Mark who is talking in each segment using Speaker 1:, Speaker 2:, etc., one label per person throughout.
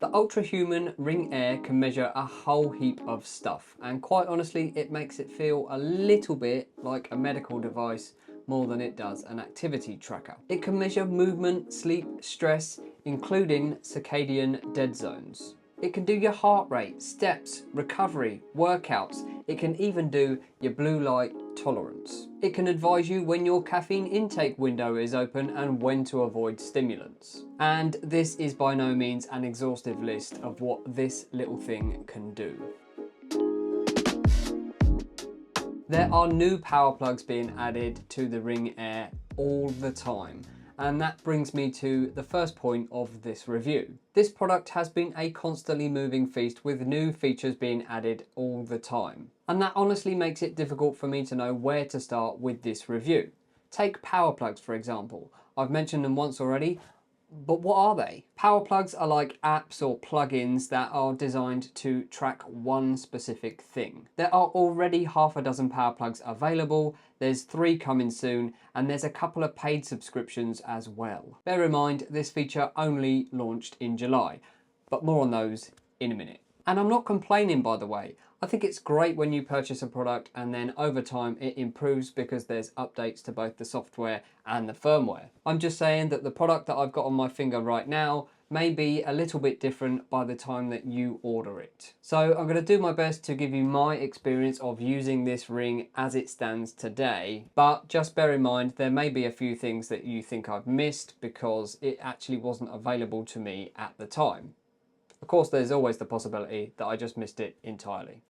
Speaker 1: The Ultrahuman Ring Air can measure a whole heap of stuff, and quite honestly it makes it feel a little bit like a medical device more than it does an activity tracker. It can measure movement, sleep, stress, including circadian dead zones. It can do your heart rate, steps, recovery, workouts. It can even do your blue light tolerance. It can advise you when your caffeine intake window is open and when to avoid stimulants. And this is by no means an exhaustive list of what this little thing can do. There are new power plugs being added to the Ring Air all the time. And that brings me to the first point of this review. This product has been a constantly moving feast with new features being added all the time. And that honestly makes it difficult for me to know where to start with this review. Take power plugs for example. I've mentioned them once already, but what are they? Power plugs are like apps or plugins that are designed to track one specific thing. There are already half a dozen power plugs available, there's 3 coming soon, and there's a couple of paid subscriptions as well. Bear in mind, this feature only launched in July, but more on those in a minute. And I'm not complaining, by the way. I think it's great when you purchase a product and then over time it improves because there's updates to both the software and the firmware. I'm just saying that the product that I've got on my finger right now may be a little bit different by the time that you order it. So I'm going to do my best to give you my experience of using this ring as it stands today, but just bear in mind there may be a few things that you think I've missed because it actually wasn't available to me at the time. Of course, there's always the possibility that I just missed it entirely.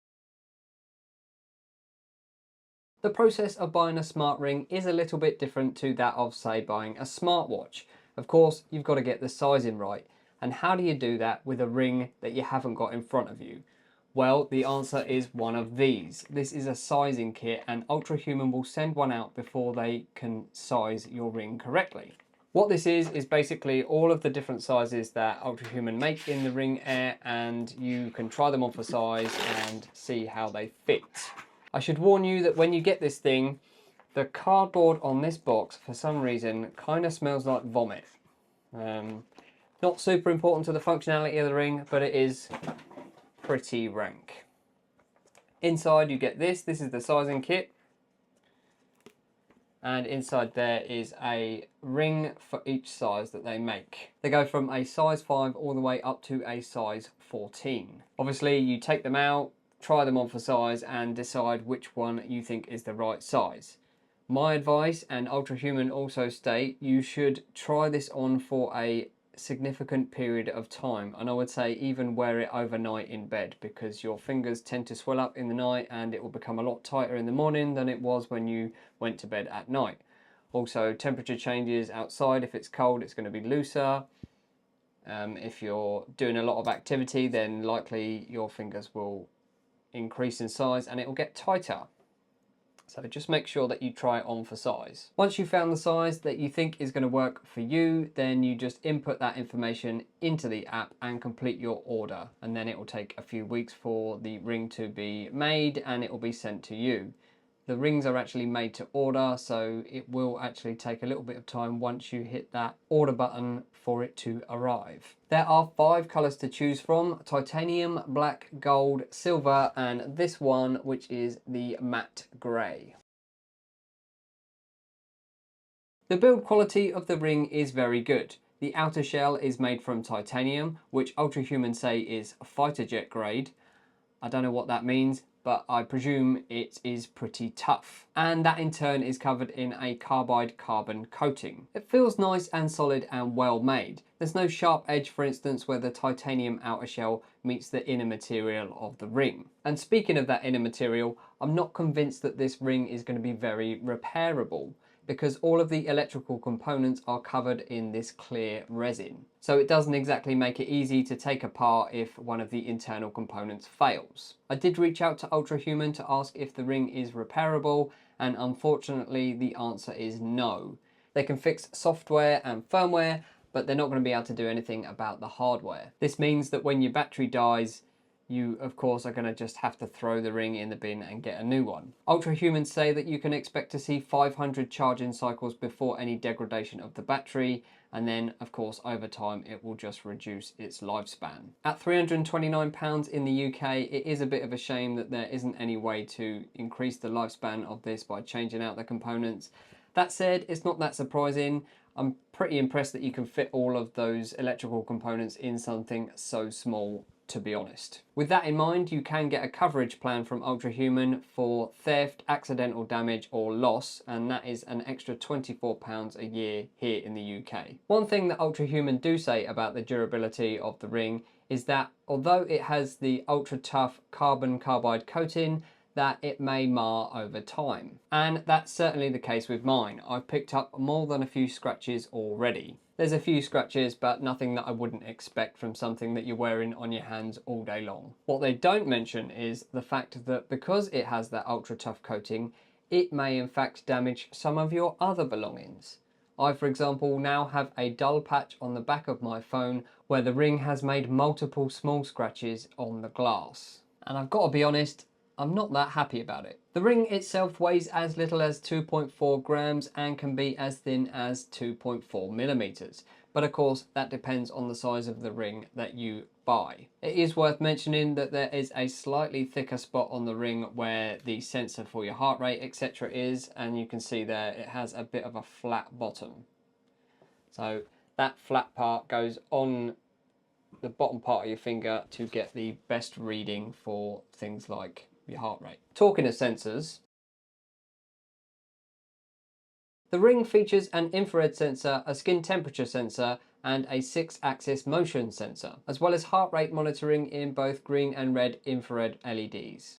Speaker 1: The process of buying a smart ring is a little bit different to that of, say, buying a smartwatch. Of course, you've got to get the sizing right. And how do you do that with a ring that you haven't got in front of you? Well, the answer is one of these. This is a sizing kit and Ultrahuman will send one out before they can size your ring correctly. What this is basically all of the different sizes that Ultrahuman make in the Ring Air, and you can try them on for size and see how they fit. I should warn you that when you get this thing, the cardboard on this box for some reason kind of smells like vomit. Not super important to the functionality of the ring, but it is pretty rank. Inside you get this is the sizing kit. And inside there is a ring for each size that they make. They go from a size 5 all the way up to a size 14. Obviously you take them out, try them on for size and decide which one you think is the right size. My advice, and Ultrahuman also state, you should try this on for a significant period of time, and I would say even wear it overnight in bed because your fingers tend to swell up in the night and it will become a lot tighter in the morning than it was when you went to bed at night. Also, temperature changes outside. If it's cold, it's going to be looser. If you're doing a lot of activity, then likely your fingers will increase in size and it will get tighter. So just make sure that you try it on for size. Once you've found the size that you think is going to work for you, then you just input that information into the app and complete your order. And then it will take a few weeks for the ring to be made and it will be sent to you. The rings are actually made to order, so it will actually take a little bit of time once you hit that order button for it to arrive. There are 5 colours to choose from: titanium, black, gold, silver, and this one, which is the matte grey. The build quality of the ring is very good. The outer shell is made from titanium, which Ultrahuman say is fighter jet grade. I don't know what that means, but I presume it is pretty tough. And that in turn is covered in a carbide carbon coating. It feels nice and solid and well made. There's no sharp edge, for instance, where the titanium outer shell meets the inner material of the ring. And speaking of that inner material, I'm not convinced that this ring is going to be very repairable, because all of the electrical components are covered in this clear resin. So it doesn't exactly make it easy to take apart if one of the internal components fails. I did reach out to Ultrahuman to ask if the ring is repairable, and unfortunately the answer is no. They can fix software and firmware, but they're not going to be able to do anything about the hardware. This means that when your battery dies, you of course are going to just have to throw the ring in the bin and get a new one. Ultrahumans say that you can expect to see 500 charging cycles before any degradation of the battery, and then of course over time it will just reduce its lifespan. At £329 in the UK, it is a bit of a shame that there isn't any way to increase the lifespan of this by changing out the components. That said, it's not that surprising. I'm pretty impressed that you can fit all of those electrical components in something so small, to be honest. With that in mind, you can get a coverage plan from Ultrahuman for theft, accidental damage or loss, and that is an extra £24 a year here in the UK. One thing that Ultrahuman do say about the durability of the ring is that although it has the ultra tough carbon carbide coating, that it may mar over time. And that's certainly the case with mine. I've picked up more than a few scratches already. There's a few scratches, but nothing that I wouldn't expect from something that you're wearing on your hands all day long. What they don't mention is the fact that because it has that ultra tough coating, it may in fact damage some of your other belongings. I, for example, now have a dull patch on the back of my phone where the ring has made multiple small scratches on the glass. And I've got to be honest, I'm not that happy about it. The ring itself weighs as little as 2.4 grams and can be as thin as 2.4 millimeters. But of course, that depends on the size of the ring that you buy. It is worth mentioning that there is a slightly thicker spot on the ring where the sensor for your heart rate, etc. is, and you can see there it has a bit of a flat bottom. So that flat part goes on the bottom part of your finger to get the best reading for things like your heart rate. Talking of sensors, the ring features an infrared sensor, a skin temperature sensor, and a 6-axis motion sensor, as well as heart rate monitoring in both green and red infrared LEDs.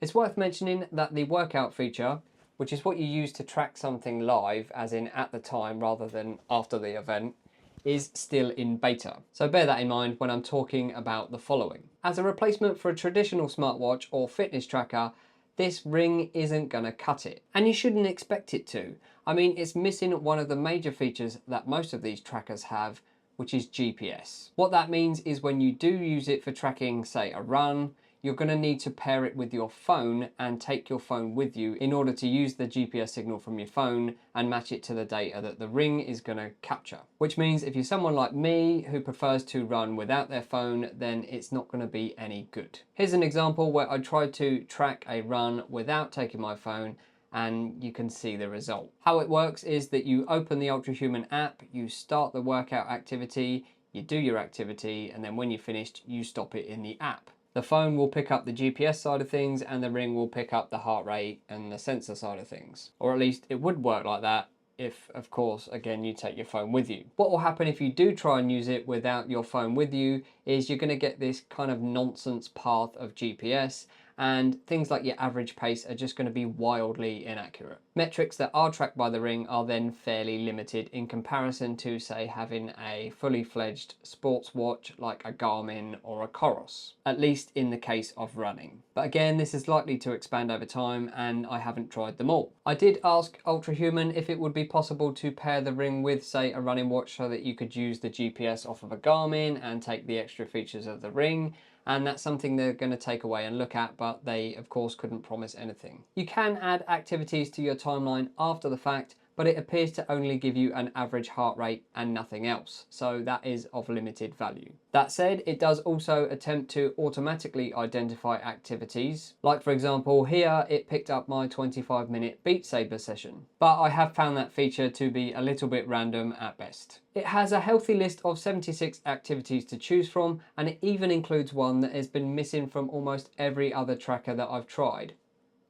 Speaker 1: It's worth mentioning that the workout feature, which is what you use to track something live, as in at the time rather than after the event, is still in beta. So bear that in mind when I'm talking about the following. As a replacement for a traditional smartwatch or fitness tracker, this ring isn't gonna cut it. And you shouldn't expect it to. I mean, it's missing one of the major features that most of these trackers have, which is GPS. What that means is when you do use it for tracking, say, a run, you're going to need to pair it with your phone and take your phone with you in order to use the GPS signal from your phone and match it to the data that the ring is going to capture. Which means if you're someone like me who prefers to run without their phone, then it's not going to be any good. Here's an example where I tried to track a run without taking my phone, and you can see the result. How it works is that you open the Ultrahuman app, you start the workout activity, you do your activity, and then when you're finished, you stop it in the app. The phone will pick up the GPS side of things and the ring will pick up the heart rate and the sensor side of things. Or at least it would work like that if, of course, again, you take your phone with you. What will happen if you do try and use it without your phone with you is you're going to get this kind of nonsense path of GPS, and things like your average pace are just going to be wildly inaccurate. Metrics that are tracked by the ring are then fairly limited in comparison to, say, having a fully fledged sports watch like a Garmin or a Coros, at least in the case of running. But again, this is likely to expand over time and I haven't tried them all. I did ask Ultrahuman if it would be possible to pair the ring with, say, a running watch so that you could use the GPS off of a Garmin and take the extra features of the ring. And that's something they're going to take away and look at, but they of course couldn't promise anything. You can add activities to your timeline after the fact, but it appears to only give you an average heart rate and nothing else, so that is of limited value. That said, it does also attempt to automatically identify activities, like for example here it picked up my 25-minute Beat Saber session, but I have found that feature to be a little bit random at best. It has a healthy list of 76 activities to choose from, and it even includes one that has been missing from almost every other tracker that I've tried: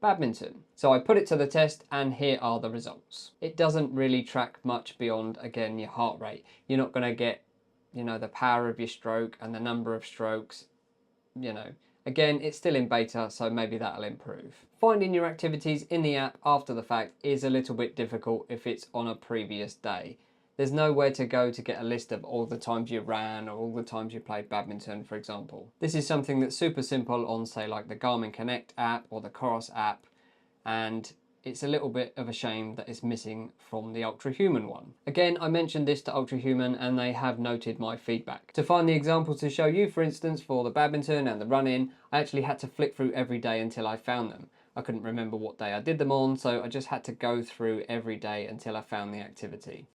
Speaker 1: badminton. So I put it to the test and here are the results. It doesn't really track much beyond, again, your heart rate. You're not going to get, you know, the power of your stroke and the number of strokes, you know. Again, it's still in beta, so maybe that'll improve. Finding your activities in the app after the fact is a little bit difficult if it's on a previous day. There's nowhere to go to get a list of all the times you ran or all the times you played badminton, for example. This is something that's super simple on, say, like the Garmin Connect app or the Coros app, and it's a little bit of a shame that it's missing from the Ultrahuman one. Again, I mentioned this to Ultrahuman and they have noted my feedback. To find the examples to show you, for instance, for the badminton and the running, I actually had to flick through every day until I found them. I couldn't remember what day I did them on, so I just had to go through every day until I found the activity.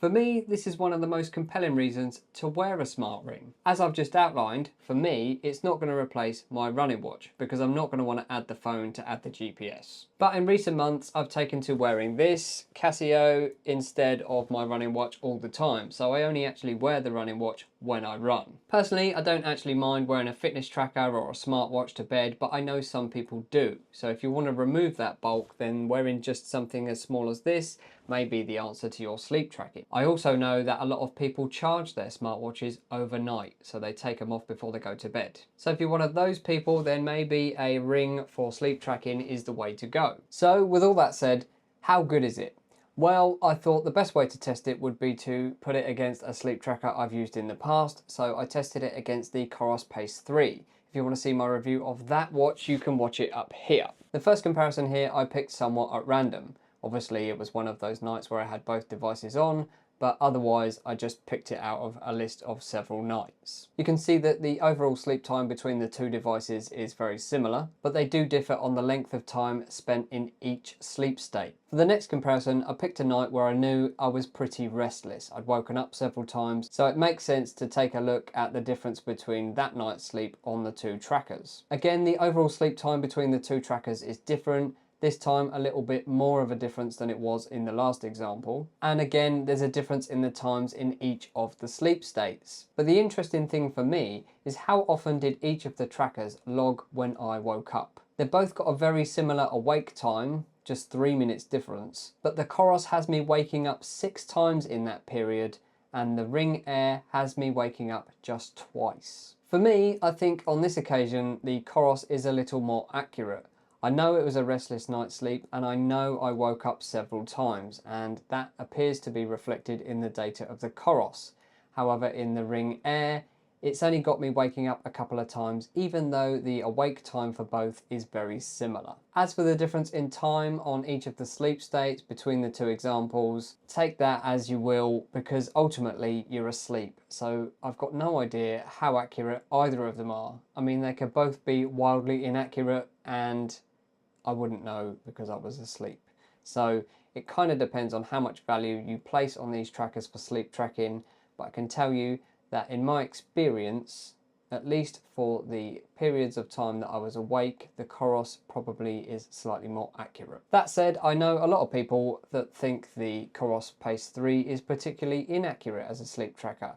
Speaker 1: For me, this is one of the most compelling reasons to wear a smart ring. As I've just outlined, for me, it's not going to replace my running watch because I'm not going to want to add the phone to add the GPS. But in recent months, I've taken to wearing this Casio instead of my running watch all the time. So I only actually wear the running watch when I run. Personally, I don't actually mind wearing a fitness tracker or a smartwatch to bed, but I know some people do. So if you want to remove that bulk, then wearing just something as small as this may be the answer to your sleep tracking. I also know that a lot of people charge their smartwatches overnight, so they take them off before they go to bed. So if you're one of those people, then maybe a ring for sleep tracking is the way to go. So with all that said, how good is it? Well, I thought the best way to test it would be to put it against a sleep tracker I've used in the past, so I tested it against the Coros Pace 3. If you want to see my review of that watch, you can watch it up here. The first comparison here I picked somewhat at random. Obviously, it was one of those nights where I had both devices on, but otherwise I just picked it out of a list of several nights. You can see that the overall sleep time between the two devices is very similar, but they do differ on the length of time spent in each sleep state. For the next comparison, I picked a night where I knew I was pretty restless. I'd woken up several times, so it makes sense to take a look at the difference between that night's sleep on the two trackers. Again, the overall sleep time between the two trackers is different. This time a little bit more of a difference than it was in the last example. And again, there's a difference in the times in each of the sleep states. But the interesting thing for me is how often did each of the trackers log when I woke up. They've both got a very similar awake time, just 3 minutes difference, but the Coros has me waking up 6 times in that period, and the Ring Air has me waking up just twice. For me, I think on this occasion, the Coros is a little more accurate. I know it was a restless night's sleep, and I know I woke up several times, and that appears to be reflected in the data of the Coros. However, in the Ring Air, it's only got me waking up a couple of times, even though the awake time for both is very similar. As for the difference in time on each of the sleep states between the two examples, take that as you will, because ultimately you're asleep. So I've got no idea how accurate either of them are. I mean, they could both be wildly inaccurate, and I wouldn't know because I was asleep. So it kind of depends on how much value you place on these trackers for sleep tracking, but I can tell you that in my experience, at least for the periods of time that I was awake, the Coros probably is slightly more accurate. That said, I know a lot of people that think the Coros Pace 3 is particularly inaccurate as a sleep tracker.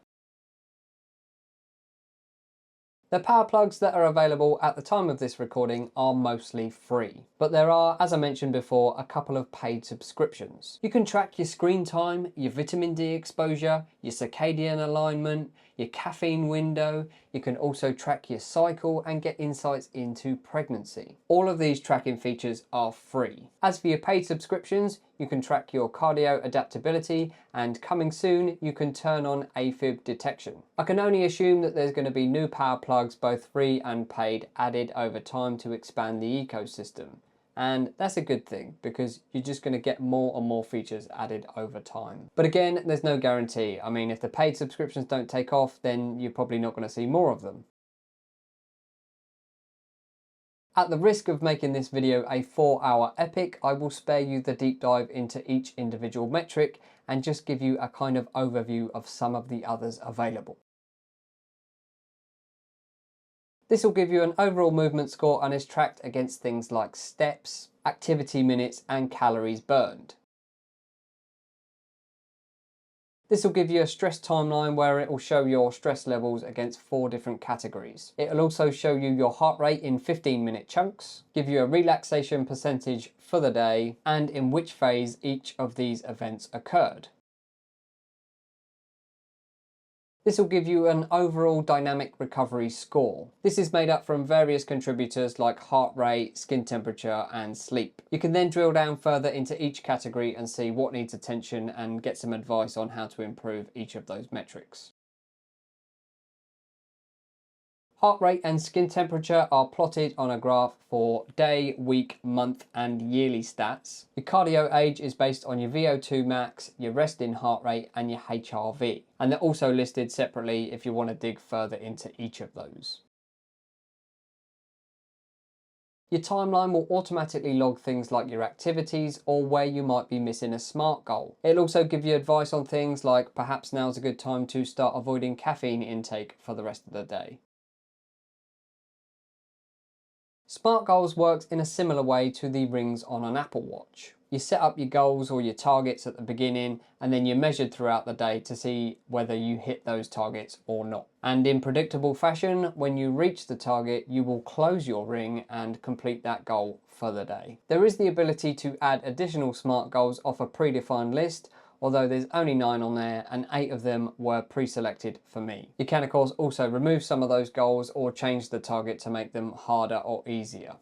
Speaker 1: The power plugs that are available at the time of this recording are mostly free, but there are, as I mentioned before, a couple of paid subscriptions. You can track your screen time, your vitamin D exposure, your circadian alignment, your caffeine window. You can also track your cycle and get insights into pregnancy. All of these tracking features are free. As for your paid subscriptions, you can track your cardio adaptability, and coming soon, you can turn on AFib detection. I can only assume that there's going to be new power plugs, both free and paid, added over time to expand the ecosystem. And that's a good thing because you're just going to get more and more features added over time. But again, there's no guarantee. I mean, if the paid subscriptions don't take off, then you're probably not going to see more of them. At the risk of making this video a 4-hour epic, I will spare you the deep dive into each individual metric and just give you a kind of overview of some of the others available. This will give you an overall movement score and is tracked against things like steps, activity minutes, and calories burned. This will give you a stress timeline where it will show your stress levels against 4 different categories. It will also show you your heart rate in 15-minute chunks, give you a relaxation percentage for the day, and in which phase each of these events occurred. This will give you an overall dynamic recovery score. This is made up from various contributors like heart rate, skin temperature, and sleep. You can then drill down further into each category and see what needs attention and get some advice on how to improve each of those metrics. Heart rate and skin temperature are plotted on a graph for day, week, month, and yearly stats. Your cardio age is based on your VO2 max, your resting heart rate, and your HRV. And they're also listed separately if you want to dig further into each of those. Your timeline will automatically log things like your activities or where you might be missing a smart goal. It'll also give you advice on things like perhaps now's a good time to start avoiding caffeine intake for the rest of the day. Smart Goals works in a similar way to the rings on an Apple Watch. You set up your goals or your targets at the beginning, and then you're measured throughout the day to see whether you hit those targets or not. And in predictable fashion, when you reach the target, you will close your ring and complete that goal for the day. There is the ability to add additional smart goals off a predefined list, although there's only 9 on there and 8 of them were pre-selected for me. You can of course also remove some of those goals or change the target to make them harder or easier.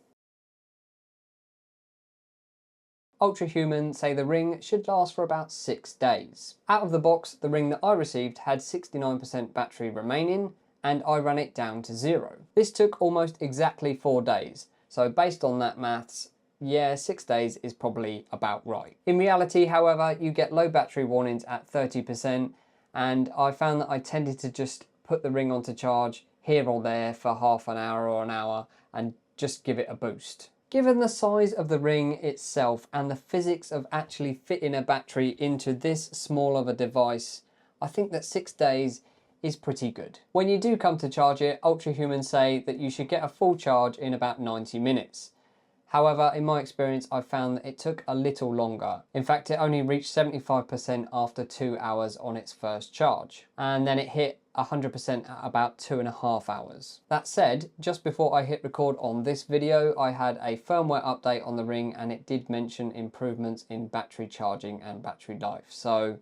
Speaker 1: Ultrahuman say the ring should last for about 6 days. Out of the box, the ring that I received had 69% battery remaining and I ran it down to 0. This took almost exactly 4 days, so based on that maths, yeah, 6 days is probably about right. In reality, however, you get low battery warnings at 30%, and I found that I tended to just put the ring onto charge here or there for half an hour or an hour and just give it a boost. Given the size of the ring itself and the physics of actually fitting a battery into this small of a device, I think that 6 days is pretty good. When you do come to charge it, Ultrahuman say that you should get a full charge in about 90 minutes. However, in my experience, I found that it took a little longer. In fact, it only reached 75% after 2 hours on its first charge. And then it hit 100% at about 2.5 hours. That said, just before I hit record on this video, I had a firmware update on the ring and it did mention improvements in battery charging and battery life. So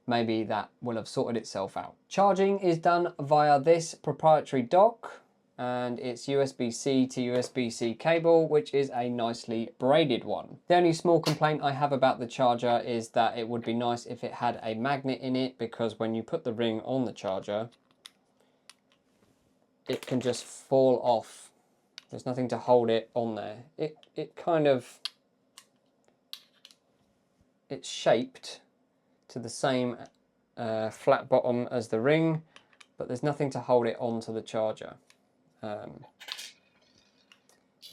Speaker 1: maybe that will have sorted itself out. Charging is done via this proprietary dock, and it's USB-C to USB-C cable, which is a nicely braided one. The only small complaint I have about the charger is that it would be nice if it had a magnet in it, because when you put the ring on the charger, it can just fall off. There's nothing to hold it on there. It's shaped to the same flat bottom as the ring, but there's nothing to hold it onto the charger. I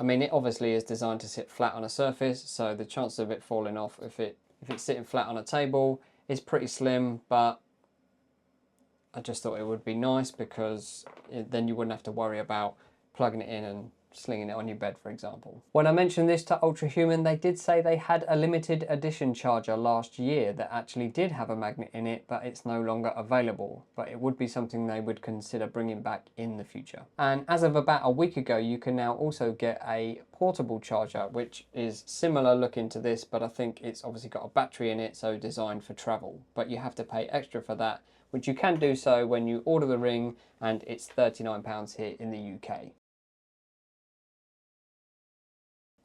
Speaker 1: mean, it obviously is designed to sit flat on a surface, so the chance of it falling off if it's sitting flat on a table is pretty slim, but I just thought it would be nice because then you wouldn't have to worry about plugging it in and slinging it on your bed, for example. When I mentioned this to Ultrahuman, they did say they had a limited edition charger last year that actually did have a magnet in it, but it's no longer available. But it would be something they would consider bringing back in the future. And as of about a week ago, you can now also get a portable charger, which is similar looking to this, but I think it's obviously got a battery in it, so designed for travel. But you have to pay extra for that, which you can do so when you order the ring, and it's £39 here in the UK.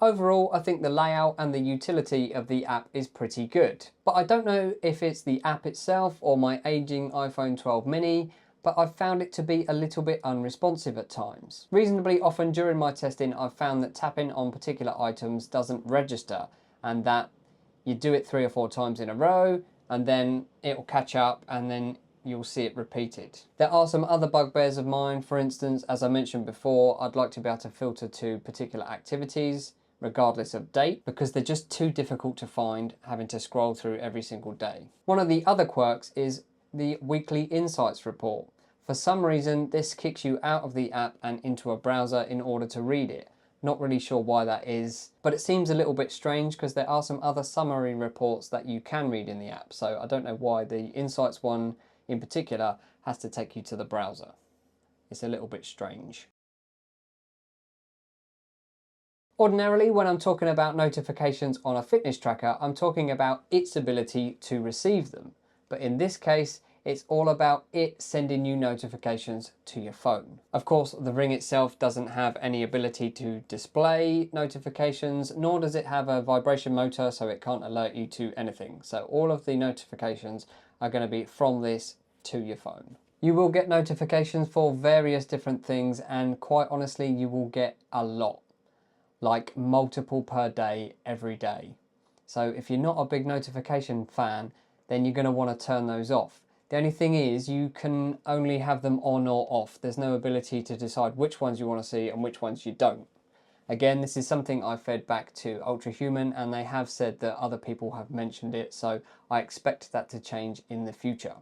Speaker 1: Overall, I think the layout and the utility of the app is pretty good, but I don't know if it's the app itself or my aging iPhone 12 mini, but I've found it to be a little bit unresponsive at times. Reasonably often during my testing, I've found that tapping on particular items doesn't register, and that you do it 3 or 4 times in a row, and then it'll catch up, and then you'll see it repeated. There are some other bugbears of mine. For instance, as I mentioned before, I'd like to be able to filter to particular activities, regardless of date, because they're just too difficult to find, having to scroll through every single day. One of the other quirks is the weekly insights report. For some reason, this kicks you out of the app and into a browser in order to read it. Not really sure why that is, but it seems a little bit strange because there are some other summary reports that you can read in the app. So I don't know why the insights one in particular has to take you to the browser. It's a little bit strange. Ordinarily, when I'm talking about notifications on a fitness tracker, I'm talking about its ability to receive them. But in this case, it's all about it sending you notifications to your phone. Of course, the ring itself doesn't have any ability to display notifications, nor does it have a vibration motor, so it can't alert you to anything. So all of the notifications are going to be from this to your phone. You will get notifications for various different things, and quite honestly, you will get a lot. Like multiple per day, every day. So if you're not a big notification fan, then you're going to want to turn those off. The only thing is you can only have them on or off. There's no ability to decide which ones you want to see and which ones you don't. Again, this is something I fed back to Ultrahuman, and they have said that other people have mentioned it, so I expect that to change in the future.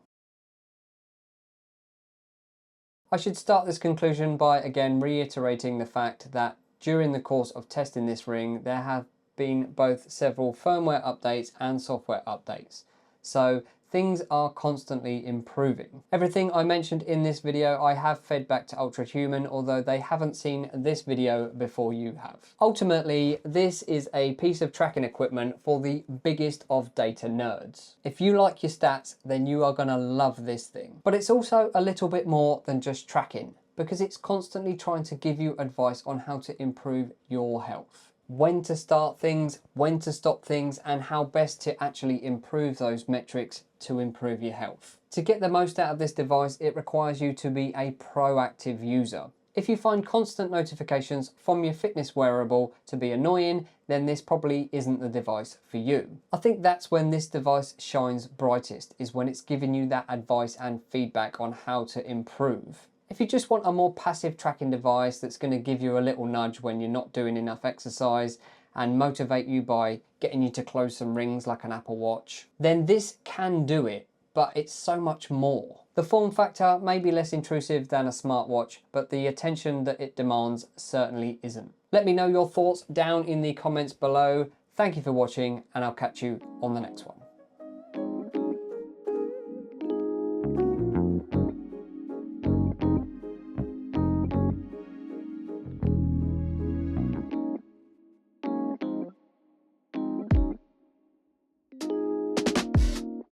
Speaker 1: I should start this conclusion by again reiterating the fact that during the course of testing this ring, there have been both several firmware updates and software updates. So things are constantly improving. Everything I mentioned in this video I have fed back to Ultrahuman, although they haven't seen this video before you have. Ultimately, this is a piece of tracking equipment for the biggest of data nerds. If you like your stats, then you are gonna love this thing. But it's also a little bit more than just tracking, because it's constantly trying to give you advice on how to improve your health. When to start things, when to stop things, and how best to actually improve those metrics to improve your health. To get the most out of this device, it requires you to be a proactive user. If you find constant notifications from your fitness wearable to be annoying, then this probably isn't the device for you. I think that's when this device shines brightest, is when it's giving you that advice and feedback on how to improve. If you just want a more passive tracking device that's going to give you a little nudge when you're not doing enough exercise and motivate you by getting you to close some rings like an Apple Watch, then this can do it, but it's so much more. The form factor may be less intrusive than a smartwatch, but the attention that it demands certainly isn't. Let me know your thoughts down in the comments below. Thank you for watching, and I'll catch you on the next one.